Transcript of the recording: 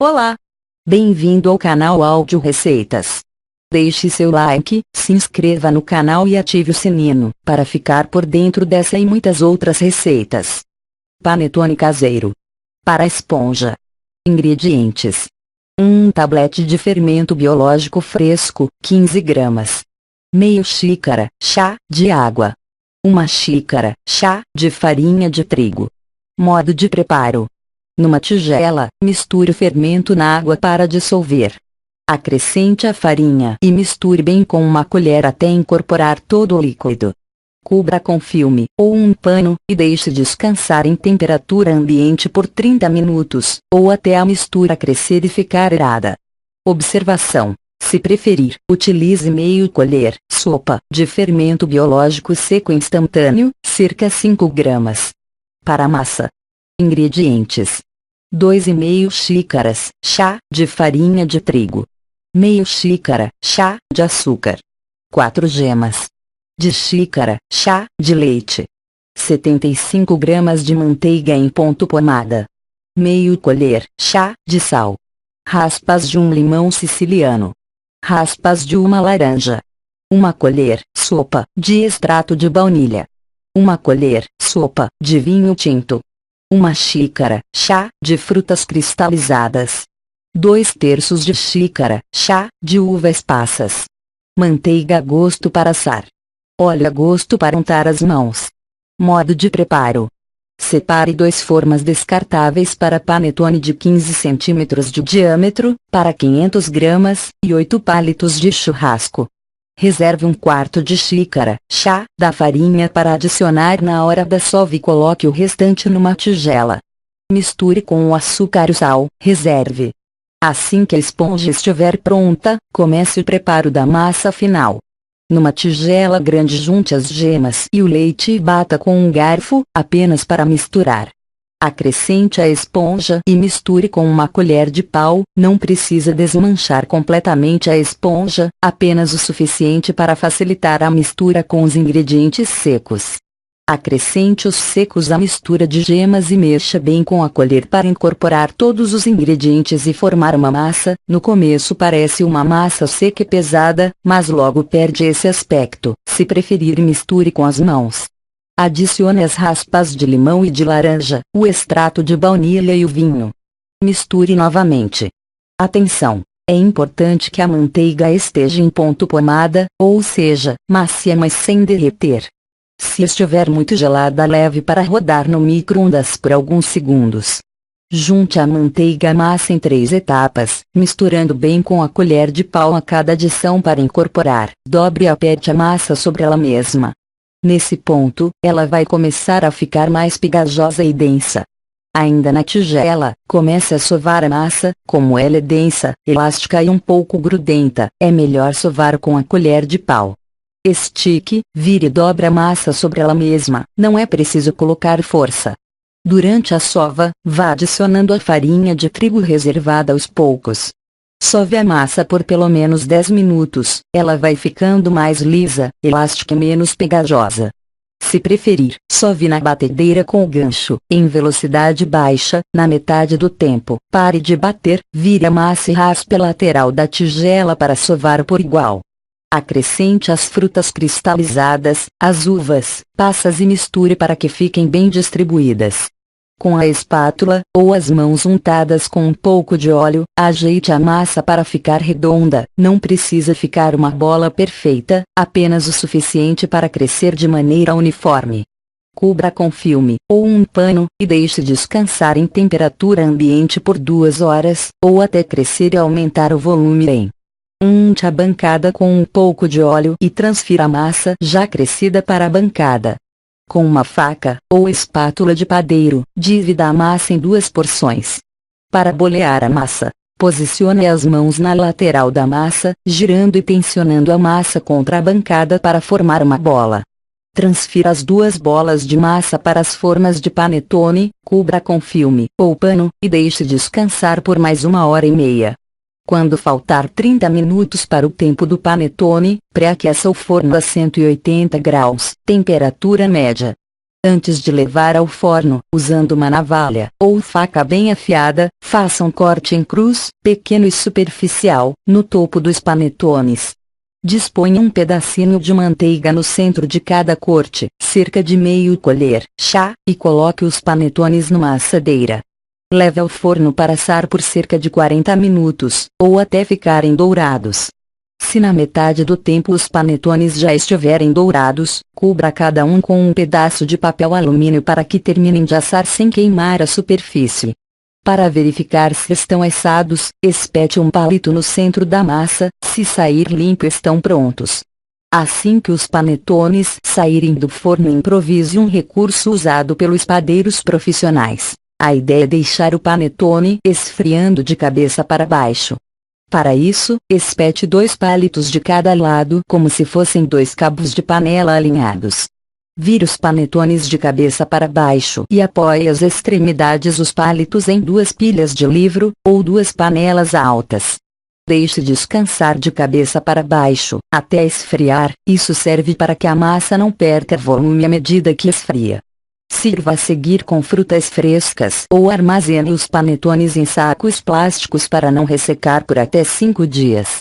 Olá! Bem-vindo ao canal Áudio Receitas. Deixe seu like, se inscreva no canal e ative o sininho, para ficar por dentro dessa e muitas outras receitas. Panetone caseiro. Para a esponja. Ingredientes. 1 tablete de fermento biológico fresco, 15 gramas. Meio xícara, chá, de água. 1 xícara, chá, de farinha de trigo. Modo de preparo. Numa tigela, misture o fermento na água para dissolver. Acrescente a farinha e misture bem com uma colher até incorporar todo o líquido. Cubra com filme ou um pano e deixe descansar em temperatura ambiente por 30 minutos, ou até a mistura crescer e ficar errada. Observação: se preferir, utilize meio colher, sopa, de fermento biológico seco instantâneo, cerca 5 gramas. Para a massa. Ingredientes: 2,5 xícaras, chá, de farinha de trigo. Meio xícara, chá, de açúcar. 4 gemas. De xícara, chá, de leite. 75 gramas de manteiga em ponto pomada. Meio colher, chá, de sal. Raspas de um limão siciliano. Raspas de uma laranja. 1 colher, sopa, de extrato de baunilha. 1 colher, sopa, de vinho tinto. 1 xícara, chá, de frutas cristalizadas. 2/3 de xícara, chá, de uvas passas. Manteiga a gosto para assar. Óleo a gosto para untar as mãos. Modo de preparo. Separe 2 formas descartáveis para panetone de 15 cm de diâmetro, para 500 gramas, e 8 palitos de churrasco. Reserve 1/4 de xícara, chá, da farinha para adicionar na hora da sova e coloque o restante numa tigela. Misture com o açúcar e o sal, reserve. Assim que a esponja estiver pronta, comece o preparo da massa final. Numa tigela grande junte as gemas e o leite e bata com um garfo, apenas para misturar. Acrescente a esponja e misture com uma colher de pau, não precisa desmanchar completamente a esponja, apenas o suficiente para facilitar a mistura com os ingredientes secos. Acrescente os secos à mistura de gemas e mexa bem com a colher para incorporar todos os ingredientes e formar uma massa. No começo parece uma massa seca e pesada, mas logo perde esse aspecto. Se preferir, misture com as mãos. Adicione as raspas de limão e de laranja, o extrato de baunilha e o vinho. Misture novamente. Atenção! É importante que a manteiga esteja em ponto pomada, ou seja, macia mas sem derreter. Se estiver muito gelada, leve para rodar no micro-ondas por alguns segundos. Junte a manteiga à massa em 3 etapas, misturando bem com a colher de pau a cada adição para incorporar. Dobre e aperte a massa sobre ela mesma. Nesse ponto, ela vai começar a ficar mais pegajosa e densa. Ainda na tigela, comece a sovar a massa. Como ela é densa, elástica e um pouco grudenta, é melhor sovar com a colher de pau. Estique, vire e dobre a massa sobre ela mesma, não é preciso colocar força. Durante a sova, vá adicionando a farinha de trigo reservada aos poucos. Sove a massa por pelo menos 10 minutos, ela vai ficando mais lisa, elástica e menos pegajosa. Se preferir, sove na batedeira com o gancho, em velocidade baixa, na metade do tempo. Pare de bater, vire a massa e raspe a lateral da tigela para sovar por igual. Acrescente as frutas cristalizadas, as uvas, passas e misture para que fiquem bem distribuídas. Com a espátula, ou as mãos untadas com um pouco de óleo, ajeite a massa para ficar redonda. Não precisa ficar uma bola perfeita, apenas o suficiente para crescer de maneira uniforme. Cubra com filme ou um pano, e deixe descansar em temperatura ambiente por 2 horas, ou até crescer e aumentar o volume bem. Unte a bancada com um pouco de óleo e transfira a massa já crescida para a bancada. Com uma faca, ou espátula de padeiro, divida a massa em 2 porções. Para bolear a massa, posicione as mãos na lateral da massa, girando e tensionando a massa contra a bancada para formar uma bola. Transfira as 2 bolas de massa para as formas de panetone, cubra com filme ou pano, e deixe descansar por mais 1h30. Quando faltar 30 minutos para o tempo do panetone, pré-aqueça o forno a 180 graus, temperatura média. Antes de levar ao forno, usando uma navalha ou faca bem afiada, faça um corte em cruz, pequeno e superficial, no topo dos panetones. Disponha um pedacinho de manteiga no centro de cada corte, cerca de meio colher chá, e coloque os panetones numa assadeira. Leve ao forno para assar por cerca de 40 minutos, ou até ficarem dourados. Se na metade do tempo os panetones já estiverem dourados, cubra cada um com um pedaço de papel alumínio para que terminem de assar sem queimar a superfície. Para verificar se estão assados, espete um palito no centro da massa, se sair limpo estão prontos. Assim que os panetones saírem do forno, improvise um recurso usado pelos padeiros profissionais. A ideia é deixar o panetone esfriando de cabeça para baixo. Para isso, espete 2 palitos de cada lado como se fossem 2 cabos de panela alinhados. Vire os panetones de cabeça para baixo e apoie as extremidades dos palitos em 2 pilhas de livro, ou 2 panelas altas. Deixe descansar de cabeça para baixo, até esfriar. Isso serve para que a massa não perca volume à medida que esfria. Sirva a seguir com frutas frescas ou armazene os panetones em sacos plásticos para não ressecar por até 5 dias.